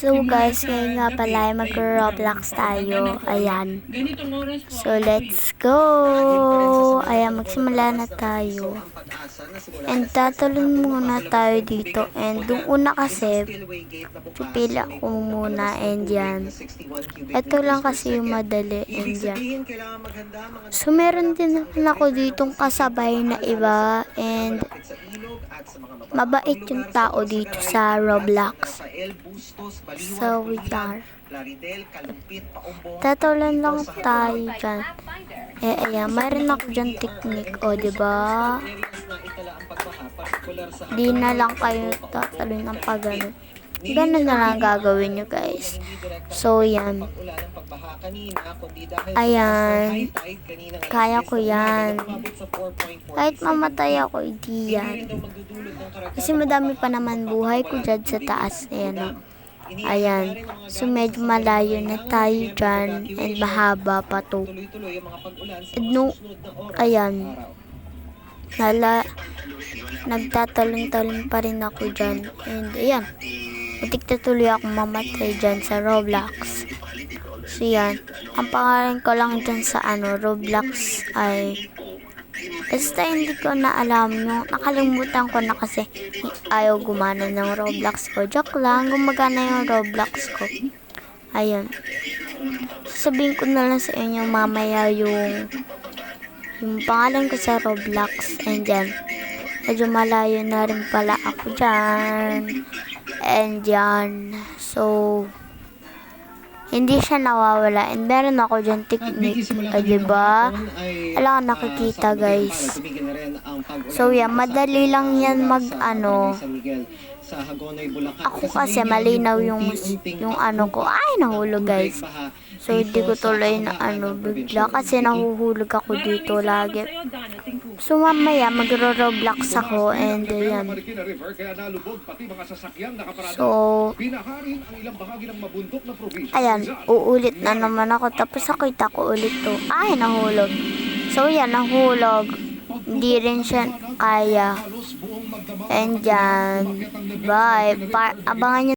So guys, ngayon nga pala ay mag-Roblox tayo. Ayan. So let's go! Ayan, magsimula na tayo. And tatalon muna tayo dito. And yung una kasi, pipila ko muna. And yan. Ito lang kasi yung madali. And yan. So meron din ako ditong kasabay na iba. And mabait yung tao dito sa Roblox. So we are. Tatalan lang tayo dyan. Ayan, mayroon ako dyan technique. O, diba? Di na lang kayo tatalon ng pagano. Ganun na lang gagawin nyo, guys. So, yan. Ayan. Kaya ko yan. Kahit mamatay ako, hindi yan. Kasi madami pa naman buhay ko dyan sa taas. Ayan, o. Ayan. So, medyo malayo na tayo dyan. And mahaba pa to. And no, ayan. Nagtatalon-talon pa rin ako dyan. And ayan. Butik na tuloy ako mamatay dyan sa Roblox. So, yan. Ang pangalan ko lang dyan sa Roblox ay... Basta hindi ko na alam yung nakalimutan ko na kasi ayaw gumana ng Roblox ko. Joke lang, gumagana yung Roblox ko. Ayun. Sasabihin ko na lang sa inyo mamaya yung pangalan ko sa Roblox. And yan. Medyo malayo na rin pala ako dyan. And yan. So, hindi siya nawawala. And meron ako dyan technique. Diba? Alam ko nakikita, guys. So, yan. Madali lang yan Ako kasi malinaw yung ko. Ay, nahulog, guys. So, hindi ko tuloy na bigla. Kasi nahuhulog ako dito lagi. So, mamaya, magro-Roblox ako. And, yan. So, ayan, uulit na naman ako. Tapos nakita ko ulit to. Ay, nahulog. So, yan, nahulog. Hindi rin siya kaya. And yan. Bye. Abangan nyo